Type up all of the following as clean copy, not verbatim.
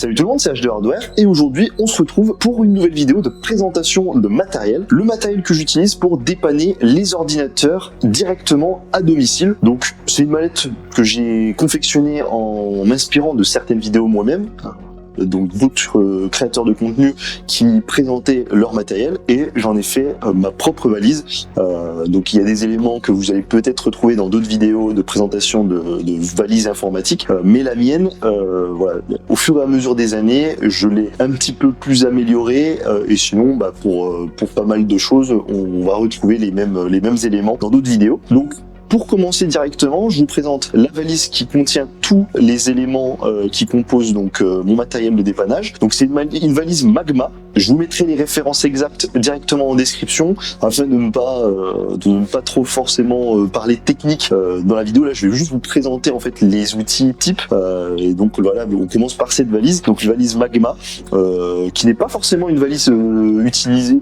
Salut tout le monde, c'est HD Hardware et aujourd'hui on se retrouve pour une nouvelle vidéo de présentation de matériel. Le matériel que j'utilise pour dépanner les ordinateurs directement à domicile. Donc c'est une mallette que j'ai confectionnée en m'inspirant de certaines vidéos moi-même. Donc d'autres créateurs de contenu qui présentaient leur matériel et j'en ai fait ma propre valise. Donc il y a des éléments que vous allez peut-être retrouver dans d'autres vidéos de présentation de valises informatiques, mais la mienne, voilà, au fur et à mesure des années, je l'ai un petit peu plus améliorée et sinon, pour pas mal de choses, on va retrouver les mêmes éléments dans d'autres vidéos. Donc pour commencer directement, je vous présente la valise qui contient tous les éléments qui composent donc mon matériel de dépannage. Donc c'est une valise Magma. Je vous mettrai les références exactes directement en description afin de ne pas trop forcément parler technique dans la vidéo. Là, je vais juste vous présenter en fait les outils types. Et donc voilà, on commence par cette valise. Donc une valise Magma qui n'est pas forcément une valise utilisée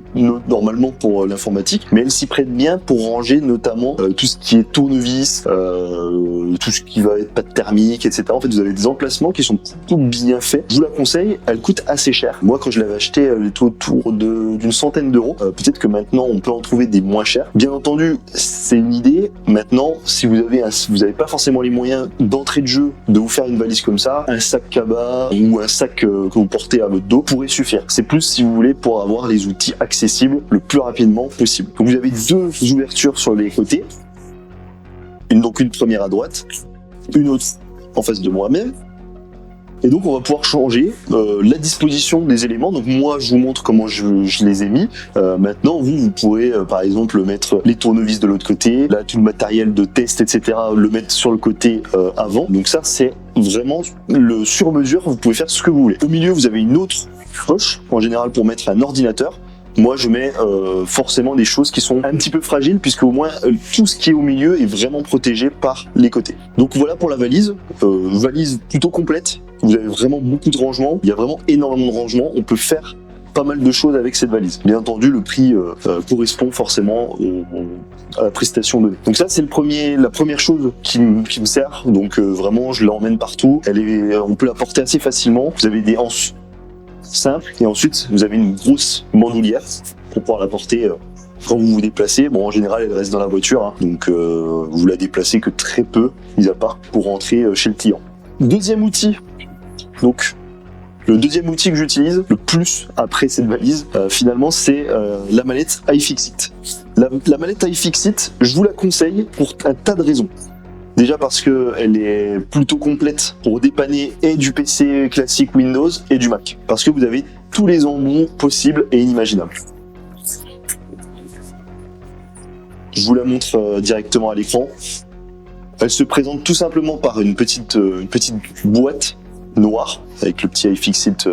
normalement pour l'informatique, mais elle s'y prête bien pour ranger notamment tout ce qui est tournevis, tout ce qui va être pâte thermique, etc. En fait, vous avez des emplacements qui sont plutôt bien faits. Je vous la conseille, elle coûte assez cher. Moi, quand je l'avais acheté, elle était autour d'une centaine d'euros. Peut-être que maintenant, on peut en trouver des moins chers. Bien entendu, c'est une idée. Maintenant, si vous avez pas forcément les moyens d'entrée de jeu de vous faire une valise comme ça, un sac cabas ou un sac que vous portez à votre dos pourrait suffire. C'est plus si vous voulez pour avoir les outils accessibles le plus rapidement possible. Donc, vous avez deux ouvertures sur les côtés. Donc une première à droite, une autre en face de moi-même. Et donc on va pouvoir changer la disposition des éléments. Donc moi je vous montre comment je les ai mis. Maintenant vous pourrez par exemple mettre les tournevis de l'autre côté, là tout le matériel de test, etc. le mettre sur le côté avant. Donc ça c'est vraiment le sur-mesure, vous pouvez faire ce que vous voulez. Au milieu vous avez une autre poche, en général pour mettre un ordinateur. Moi, je mets forcément des choses qui sont un petit peu fragiles puisque au moins tout ce qui est au milieu est vraiment protégé par les côtés. Donc voilà pour la valise. Valise plutôt complète. Vous avez vraiment beaucoup de rangements. Il y a vraiment énormément de rangements. On peut faire pas mal de choses avec cette valise. Bien entendu, le prix correspond forcément à la prestation donnée. Donc ça, c'est la première chose qui me sert. Donc vraiment, je l'emmène partout. On peut la porter assez facilement. Vous avez des hanches simple et ensuite vous avez une grosse bandoulière pour pouvoir la porter quand vous vous déplacez. Bon, en général elle reste dans la voiture, hein, donc vous la déplacez que très peu, mis à part pour rentrer chez le client. Deuxième outil, donc le deuxième outil que j'utilise le plus après cette valise, finalement c'est la mallette iFixit. La mallette iFixit, je vous la conseille pour un tas de raisons. Déjà parce que elle est plutôt complète pour dépanner et du PC classique Windows et du Mac. Parce que vous avez tous les embouts possibles et inimaginables. Je vous la montre directement à l'écran. Elle se présente tout simplement par une petite boîte noire avec le petit iFixit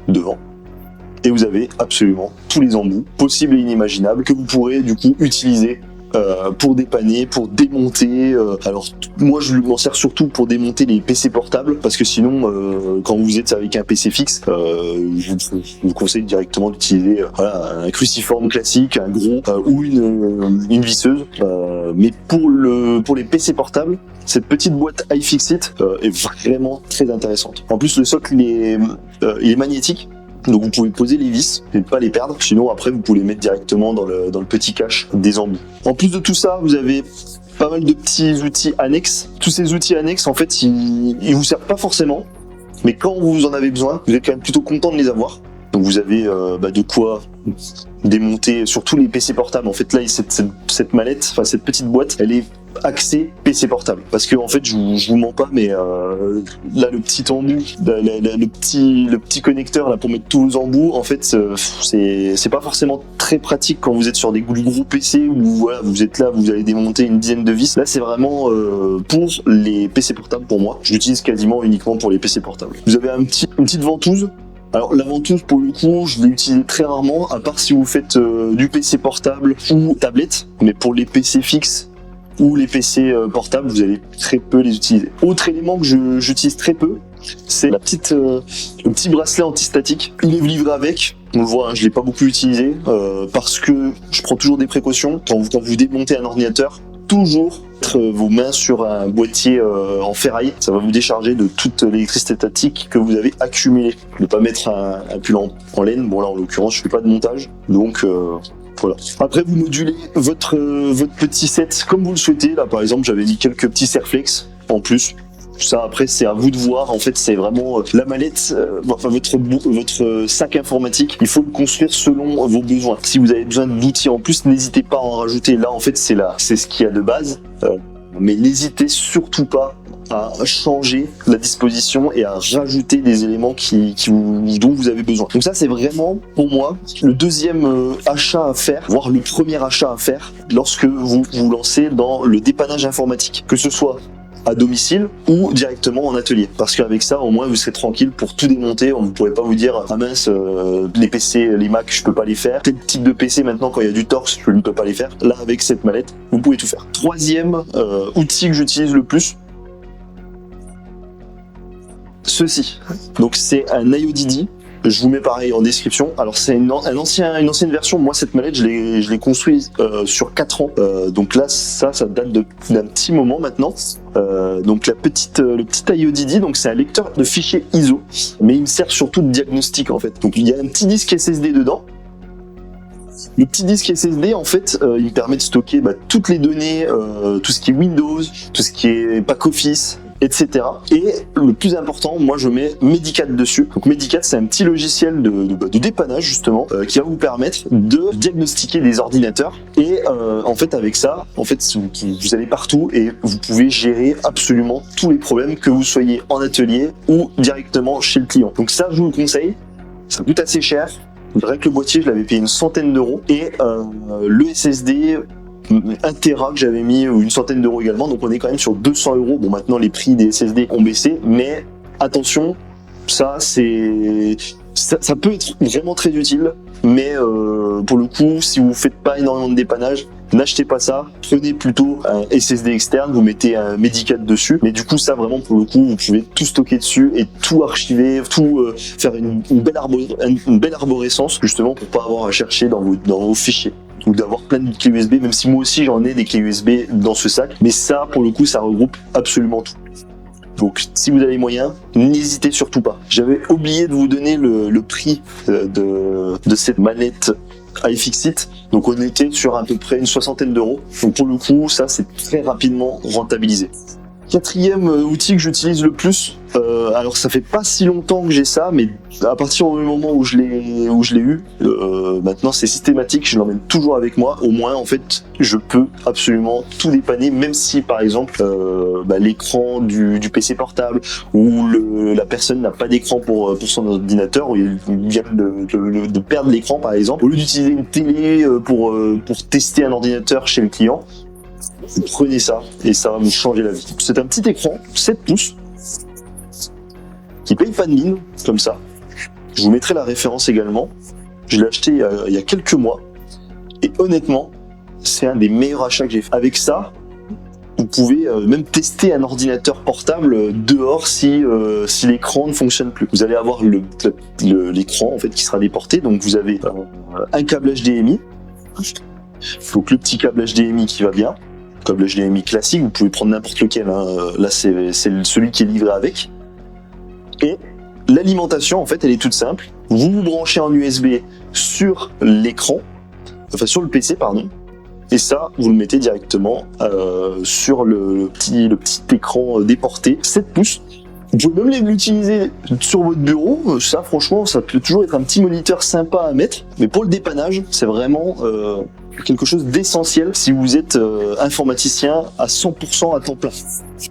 devant. Et vous avez absolument tous les embouts possibles et inimaginables que vous pourrez du coup utiliser pour dépanner, pour démonter. Alors moi je m'en sers surtout pour démonter les PC portables parce que sinon quand vous êtes avec un PC fixe, je vous conseille directement d'utiliser un cruciforme classique, un gros ou une visseuse. Mais pour les PC portables, cette petite boîte iFixit est vraiment très intéressante. En plus le socle il est magnétique. Donc vous pouvez poser les vis et ne pas les perdre, sinon après vous pouvez les mettre directement dans le petit cache des embouts. En plus de tout ça, vous avez pas mal de petits outils annexes. Tous ces outils annexes, en fait, ils vous servent pas forcément, mais quand vous en avez besoin, vous êtes quand même plutôt content de les avoir. Donc vous avez de quoi démonter surtout les PC portables. En fait là, cette mallette, enfin cette petite boîte, elle est axée PC portable. Parce que en fait, je vous mens pas, mais là le petit embout, le petit connecteur là pour mettre tous vos embouts, en fait c'est pas forcément très pratique quand vous êtes sur des gros PC où voilà, vous êtes là, vous allez démonter une dizaine de vis. Là c'est vraiment pour les PC portables pour moi. Je l'utilise quasiment uniquement pour les PC portables. Vous avez une petite ventouse. Alors la ventouse pour le coup je l'ai utilisée très rarement, à part si vous faites du PC portable ou tablette, mais pour les PC fixes ou les PC portables vous allez très peu les utiliser. Autre élément que j'utilise très peu, c'est le petit bracelet antistatique. Il est livré avec, on le voit, hein, je l'ai pas beaucoup utilisé parce que je prends toujours des précautions quand vous démontez un ordinateur. Toujours mettre vos mains sur un boîtier en ferraille, ça va vous décharger de toute l'électricité statique que vous avez accumulée. Ne pas mettre un pull en laine, bon là en l'occurrence je fais pas de montage, donc voilà. Après vous modulez votre petit set comme vous le souhaitez. Là par exemple j'avais mis quelques petits serflex en plus. Ça après c'est à vous de voir, en fait c'est vraiment la mallette, enfin votre sac informatique, il faut le construire selon vos besoins. Si vous avez besoin d'outils en plus, n'hésitez pas à en rajouter. Là en fait c'est ce qu'il y a de base, mais n'hésitez surtout pas à changer la disposition et à rajouter des éléments dont vous avez besoin. Donc ça c'est vraiment pour moi le deuxième achat à faire, voire le premier achat à faire lorsque vous vous lancez dans le dépannage informatique, que ce soit à domicile ou directement en atelier, parce qu'avec ça au moins vous serez tranquille pour tout démonter. On ne pourrait pas vous dire ah mince les PC, les Mac je peux pas les faire, tel type de PC maintenant quand il y a du torx je ne peux pas les faire. Là avec cette mallette vous pouvez tout faire. Troisième outil que j'utilise le plus, ceci. Donc c'est un IODD. Je vous mets pareil en description. Alors c'est une ancienne version. Moi cette mallette je l'ai construite sur 4 ans. Donc là ça date d'un petit moment maintenant. Donc le petit IODD, donc c'est un lecteur de fichiers ISO, mais il me sert surtout de diagnostic en fait. Donc il y a un petit disque SSD dedans. Le petit disque SSD en fait il me permet de stocker toutes les données, tout ce qui est Windows, tout ce qui est pack office, etc. Et le plus important, moi je mets Medicat dessus. Donc Medicat c'est un petit logiciel de dépannage justement qui va vous permettre de diagnostiquer des ordinateurs et en fait avec ça, en fait vous allez partout et vous pouvez gérer absolument tous les problèmes, que vous soyez en atelier ou directement chez le client. Donc ça je vous le conseille, ça coûte assez cher. Rien que le boîtier je l'avais payé une centaine d'euros et le SSD 1 Tera que j'avais mis une centaine d'euros également, donc on est quand même sur 200 euros. Bon maintenant les prix des SSD ont baissé, mais attention, ça peut être vraiment très utile, mais pour le coup si vous faites pas énormément de dépannage, n'achetez pas ça, prenez plutôt un SSD externe, vous mettez un Medicat dessus, mais du coup ça vraiment pour le coup vous pouvez tout stocker dessus et tout archiver, tout faire une belle arborescence justement pour pas avoir à chercher dans vos fichiers ou d'avoir plein de clés USB, même si moi aussi j'en ai des clés USB dans ce sac, mais ça pour le coup ça regroupe absolument tout. Donc si vous avez les moyens, n'hésitez surtout pas. J'avais oublié de vous donner le prix de cette manette iFixit, donc on était sur à peu près une soixantaine d'euros, donc pour le coup ça c'est très rapidement rentabilisé. Quatrième outil que j'utilise le plus, alors ça fait pas si longtemps que j'ai ça, mais à partir du moment où je l'ai eu, maintenant c'est systématique, je l'emmène toujours avec moi. Au moins en fait je peux absolument tout dépanner, même si par exemple l'écran du PC portable ou la personne n'a pas d'écran pour son ordinateur, ou il vient de perdre l'écran par exemple, au lieu d'utiliser une télé pour tester un ordinateur chez le client, vous prenez ça et ça va vous changer la vie. C'est un petit écran 7 pouces qui paye pas de mine, comme ça. Je vous mettrai la référence également. Je l'ai acheté il y a quelques mois et honnêtement c'est un des meilleurs achats que j'ai fait. Avec ça vous pouvez même tester un ordinateur portable dehors si l'écran ne fonctionne plus. Vous allez avoir l'écran en fait qui sera déporté, donc vous avez un câble HDMI, donc le petit câble HDMI qui va bien, câble HDMI classique, vous pouvez prendre n'importe lequel, hein. Là c'est celui qui est livré avec. Et l'alimentation en fait elle est toute simple, vous vous branchez en USB sur l'écran, enfin sur le PC pardon, et ça vous le mettez directement sur le petit écran déporté 7 pouces. Vous pouvez même l'utiliser sur votre bureau, ça franchement ça peut toujours être un petit moniteur sympa à mettre, mais pour le dépannage c'est vraiment quelque chose d'essentiel si vous êtes informaticien à 100% à temps plein.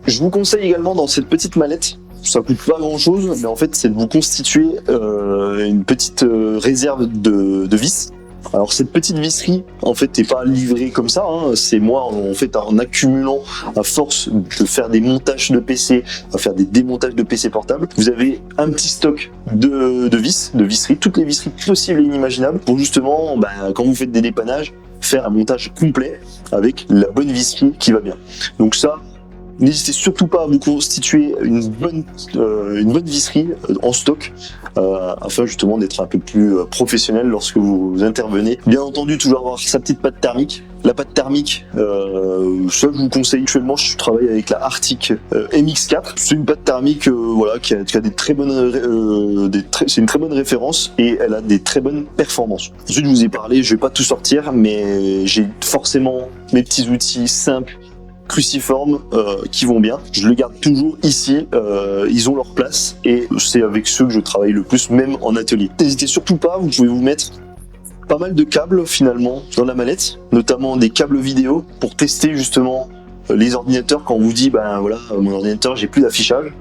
Je vous conseille également dans cette petite mallette, ça coûte pas grand chose, mais en fait c'est de vous constituer une petite réserve de vis. Alors cette petite visserie en fait n'est pas livrée comme ça, hein. C'est moi en fait en accumulant à force de faire des montages de PC, à faire des démontages de PC portables, vous avez un petit stock de visseries, toutes les visseries possibles et inimaginables pour justement quand vous faites des dépannages, faire un montage complet avec la bonne visserie qui va bien. Donc ça, n'hésitez surtout pas à vous constituer une bonne visserie en stock afin justement d'être un peu plus professionnel lorsque vous intervenez. Bien entendu, toujours avoir sa petite patte thermique La pâte thermique, ça je vous conseille. Actuellement, je travaille avec la Arctic MX4. C'est une pâte thermique, voilà, qui a des très bonnes, c'est une très bonne référence et elle a des très bonnes performances. Ensuite, je vous ai parlé, je vais pas tout sortir, mais j'ai forcément mes petits outils simples, cruciformes, qui vont bien. Je le garde toujours ici. Ils ont leur place et c'est avec ceux que je travaille le plus, même en atelier. N'hésitez surtout pas. Vous pouvez vous mettre pas mal de câbles finalement dans la mallette, notamment des câbles vidéo pour tester justement les ordinateurs. Quand on vous dit ben voilà, mon ordinateur j'ai plus d'affichage,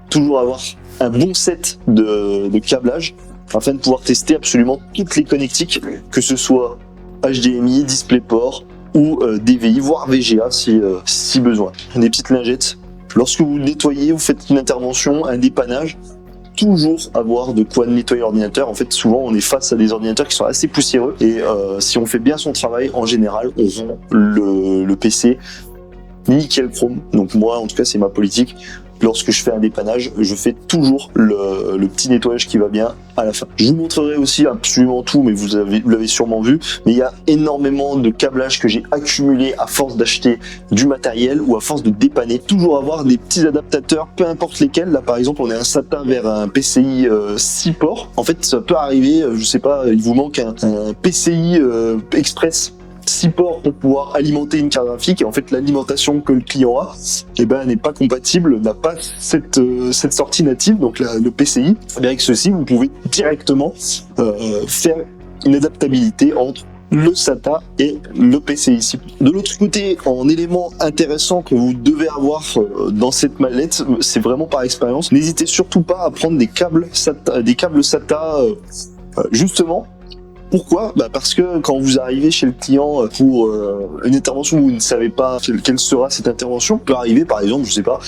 toujours avoir un bon set de câblage afin de pouvoir tester absolument toutes les connectiques, que ce soit HDMI, DisplayPort ou DVI, voire VGA si besoin. Des petites lingettes. Lorsque vous nettoyez, vous faites une intervention, un dépannage, toujours avoir de quoi nettoyer l'ordinateur. En fait, souvent, on est face à des ordinateurs qui sont assez poussiéreux et si on fait bien son travail, en général, on rend le PC nickel chrome. Donc moi, en tout cas, c'est ma politique. Lorsque je fais un dépannage, je fais toujours le petit nettoyage qui va bien à la fin. Je vous montrerai aussi absolument tout, mais vous l'avez sûrement vu, mais il y a énormément de câblage que j'ai accumulé à force d'acheter du matériel ou à force de dépanner. Toujours avoir des petits adaptateurs, peu importe lesquels. Là, par exemple, on est un SATA vers un PCI 6 ports. En fait, ça peut arriver, je sais pas, il vous manque un PCI Express 6 ports pour pouvoir alimenter une carte graphique et en fait l'alimentation que le client a n'est pas compatible, n'a pas cette sortie native, donc le PCI. Et bien avec ceci vous pouvez directement faire une adaptabilité entre le SATA et le PCI. De l'autre côté, en élément intéressant que vous devez avoir dans cette mallette, c'est vraiment par expérience, n'hésitez surtout pas à prendre des câbles SATA justement. Pourquoi ? Parce que quand vous arrivez chez le client pour une intervention où vous ne savez pas quelle sera cette intervention, peut arriver par exemple, je sais pas,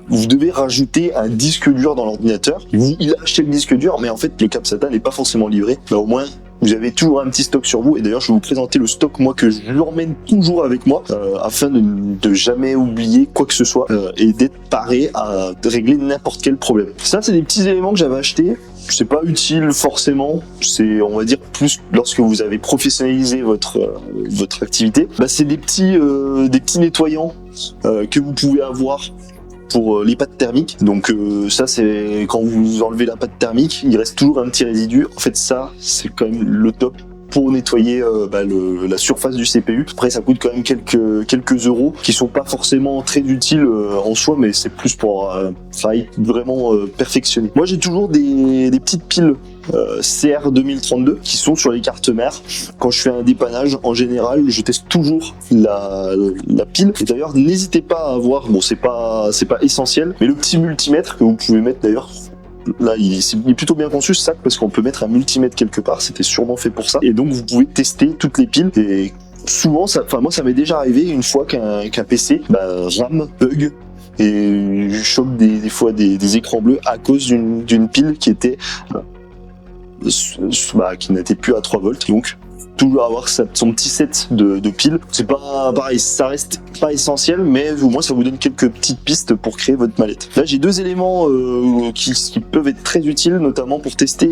vous devez rajouter un disque dur dans l'ordinateur. Il a acheté le disque dur, mais en fait le câble SATA n'est pas forcément livré. Au moins vous avez toujours un petit stock sur vous. Et d'ailleurs, je vais vous présenter le stock moi que je l'emmène toujours avec moi afin de jamais oublier quoi que ce soit et d'être paré à régler n'importe quel problème. Ça, c'est des petits éléments que j'avais achetés. C'est pas utile forcément, c'est on va dire plus lorsque vous avez professionnalisé votre activité. C'est des petits nettoyants que vous pouvez avoir pour les pâtes thermiques. Donc ça c'est quand vous enlevez la pâte thermique, il reste toujours un petit résidu. En fait ça c'est quand même le top pour nettoyer la surface du CPU. Après ça coûte quand même quelques euros qui sont pas forcément très utiles en soi, mais c'est plus pour un travail vraiment perfectionné. Moi j'ai toujours des petites piles CR 2032 qui sont sur les cartes mères. Quand je fais un dépannage, en général, je teste toujours la pile. Et d'ailleurs, n'hésitez pas à avoir, bon c'est pas essentiel, mais le petit multimètre que vous pouvez mettre d'ailleurs. Là, il est plutôt bien conçu ce sac parce qu'on peut mettre un multimètre quelque part. C'était sûrement fait pour ça. Et donc, vous pouvez tester toutes les piles. Et souvent, moi, ça m'est déjà arrivé une fois qu'un PC rame, bug et je chope des fois des écrans bleus à cause d'une pile qui était qui n'était plus à 3 volts. Donc, toujours avoir son petit set de piles. C'est pas pareil, ça reste pas essentiel, mais au moins ça vous donne quelques petites pistes pour créer votre mallette. Là j'ai deux éléments qui peuvent être très utiles, notamment pour tester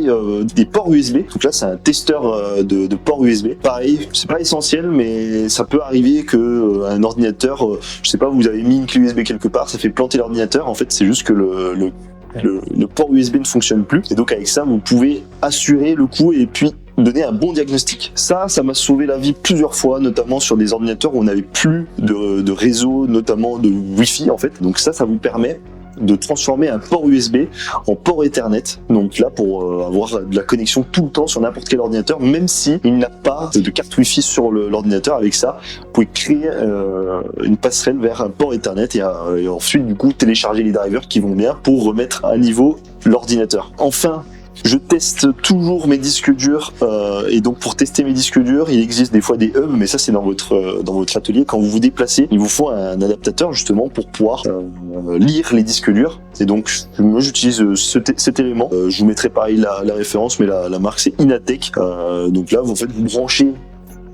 des ports USB. Donc là c'est un testeur de ports USB. Pareil, c'est pas essentiel, mais ça peut arriver que un ordinateur, je sais pas, vous avez mis une clé USB quelque part, ça fait planter l'ordinateur. En fait c'est juste que le port USB ne fonctionne plus. Et donc avec ça vous pouvez assurer le coup et puis donner un bon diagnostic. Ça m'a sauvé la vie plusieurs fois, notamment sur des ordinateurs où on n'avait plus de réseau, notamment de Wi-Fi en fait. Donc ça vous permet de transformer un port USB en port Ethernet. Donc là, pour avoir de la connexion tout le temps sur n'importe quel ordinateur, même si il n'a pas de carte Wi-Fi sur l'ordinateur. Avec ça, vous pouvez créer une passerelle vers un port Ethernet et ensuite du coup télécharger les drivers qui vont bien pour remettre à niveau l'ordinateur. Enfin, je teste toujours mes disques durs et donc pour tester mes disques durs, il existe des fois des hubs, mais ça c'est dans votre atelier. Quand vous vous déplacez, il vous faut un adaptateur justement pour pouvoir lire les disques durs. Et donc moi j'utilise cet élément. Je vous mettrai pareil la référence, mais la marque c'est Inatech. Donc là en fait vous branchez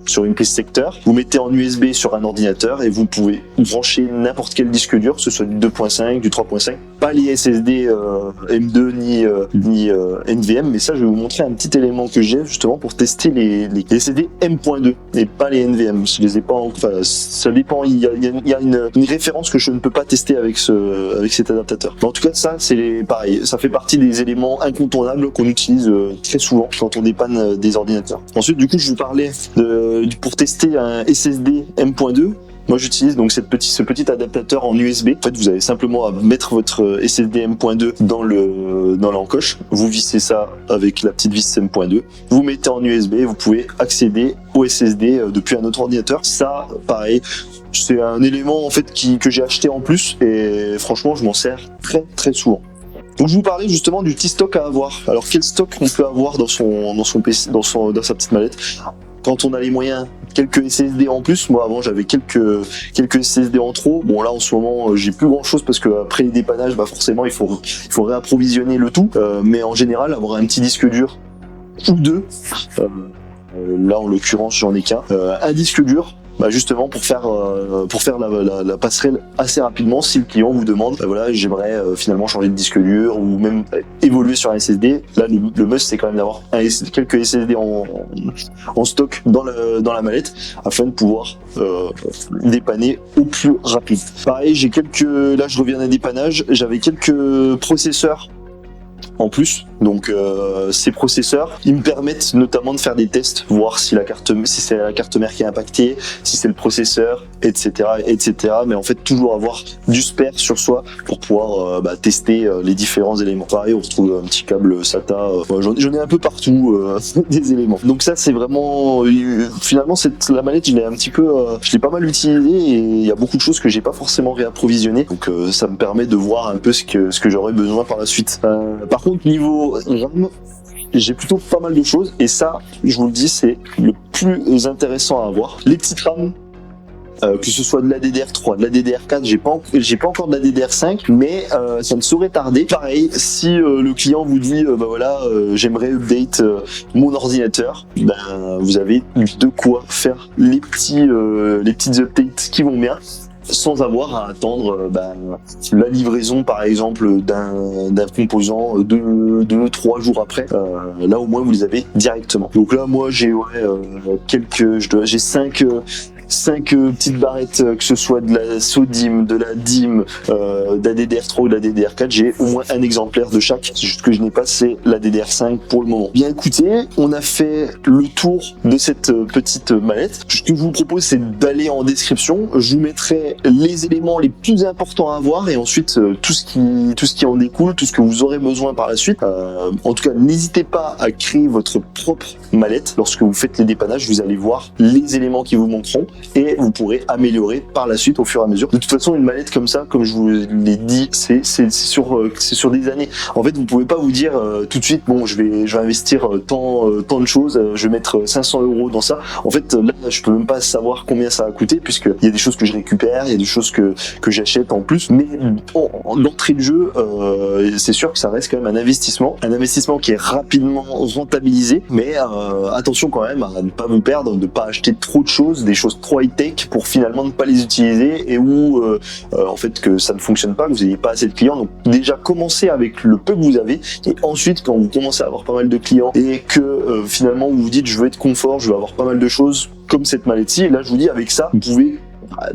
sur une prise secteur, vous mettez en USB sur un ordinateur et vous pouvez brancher n'importe quel disque dur, que ce soit du 2.5, du 3.5, pas les SSD M2 ni NVM, mais ça je vais vous montrer un petit élément que j'ai justement pour tester les SSD M.2 et pas les NVM. Je les ai pas, enfin ça dépend, il y a une référence que je ne peux pas tester avec cet adaptateur. Mais en tout cas ça c'est pareil, ça fait partie des éléments incontournables qu'on utilise très souvent quand on dépanne des ordinateurs. Ensuite du coup je vous parlais pour tester un SSD M.2. Moi j'utilise donc ce petit adaptateur en USB. En fait vous avez simplement à mettre votre SSD M.2 dans l'encoche, vous vissez ça avec la petite vis M.2, vous mettez en USB et vous pouvez accéder au SSD depuis un autre ordinateur. Ça pareil, c'est un élément en fait que j'ai acheté en plus et franchement je m'en sers très souvent. Donc je vous parlais justement du petit stock à avoir. Alors quel stock on peut avoir dans son PC, dans sa petite mallette? Quand on a les moyens, quelques SSD en plus. Moi avant j'avais quelques SSD en trop. Bon là en ce moment j'ai plus grand chose parce que après les dépannages, bah forcément il faut réapprovisionner le tout. Mais en général avoir un petit disque dur ou deux. Là en l'occurrence j'en ai qu'un. Un disque dur. Bah justement pour faire la passerelle assez rapidement si le client vous demande voilà j'aimerais finalement changer de disque dur ou même évoluer sur un SSD. Là le must c'est quand même d'avoir quelques SSD en stock dans la mallette afin de pouvoir dépanner au plus rapide. Pareil là je reviens d'un dépannage, j'avais quelques processeurs en plus, donc ces processeurs, ils me permettent notamment de faire des tests, voir si c'est la carte mère qui est impactée, si c'est le processeur, etc. Mais en fait, toujours avoir du spare sur soi pour pouvoir tester les différents éléments. Pareil, on retrouve un petit câble SATA, j'en ai un peu partout des éléments. Donc ça, c'est vraiment finalement la mallette, je l'ai pas mal utilisée et il y a beaucoup de choses que j'ai pas forcément réapprovisionnées. Donc ça me permet de voir un peu ce que j'aurais besoin par la suite. Par contre, niveau RAM, j'ai plutôt pas mal de choses et ça, je vous le dis, c'est le plus intéressant à avoir. Les petites RAM, que ce soit de la DDR3, de la DDR4, j'ai pas encore de la DDR5, mais ça ne saurait tarder. Pareil, si le client vous dit j'aimerais update mon ordinateur, vous avez de quoi faire les petites updates qui vont bien, sans avoir à attendre la livraison par exemple d'un composant 2-3 jours après. Là au moins vous les avez directement. Donc là moi j'ai j'ai 5 petites barrettes, que ce soit de la SODIMM, de la DIMM, de la DDR3 ou de la DDR4, j'ai au moins un exemplaire de chaque. C'est juste que je n'ai pas, c'est la DDR5 pour le moment. Bien écoutez, on a fait le tour de cette petite mallette. Ce que je vous propose, c'est d'aller en description. Je vous mettrai les éléments les plus importants à avoir et ensuite tout ce qui en découle, tout ce que vous aurez besoin par la suite. En tout cas, n'hésitez pas à créer votre propre mallette. Lorsque vous faites les dépannages, vous allez voir les éléments qui vous manqueront et vous pourrez améliorer par la suite au fur et à mesure. De toute façon, une mallette comme ça, comme je vous l'ai dit, c'est sur des années. En fait, vous pouvez pas vous dire tout de suite, bon, je vais investir tant de choses, je vais mettre 500 € dans ça. En fait, là, je peux même pas savoir combien ça va coûter puisque il y a des choses que je récupère, il y a des choses que j'achète en plus. Mais l'entrée de jeu, c'est sûr que ça reste quand même un investissement qui est rapidement rentabilisé. Mais attention quand même à ne pas vous perdre, de ne pas acheter trop de choses, des choses trop high-tech pour finalement ne pas les utiliser et où en fait que ça ne fonctionne pas, que vous n'ayez pas assez de clients. Donc déjà commencez avec le peu que vous avez et ensuite quand vous commencez à avoir pas mal de clients et que finalement vous vous dites je veux être confort, je veux avoir pas mal de choses comme cette mallette-ci, là je vous dis avec ça vous pouvez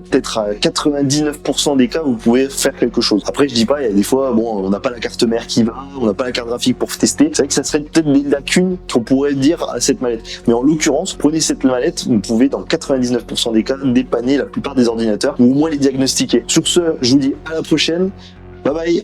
peut-être à 99% des cas vous pouvez faire quelque chose. Après je dis pas, il y a des fois bon on n'a pas la carte mère qui va, on n'a pas la carte graphique pour tester, c'est vrai que ça serait peut-être des lacunes qu'on pourrait dire à cette mallette, mais en l'occurrence prenez cette mallette, vous pouvez dans 99% des cas dépanner la plupart des ordinateurs ou au moins les diagnostiquer. Sur ce, je vous dis à la prochaine, bye bye.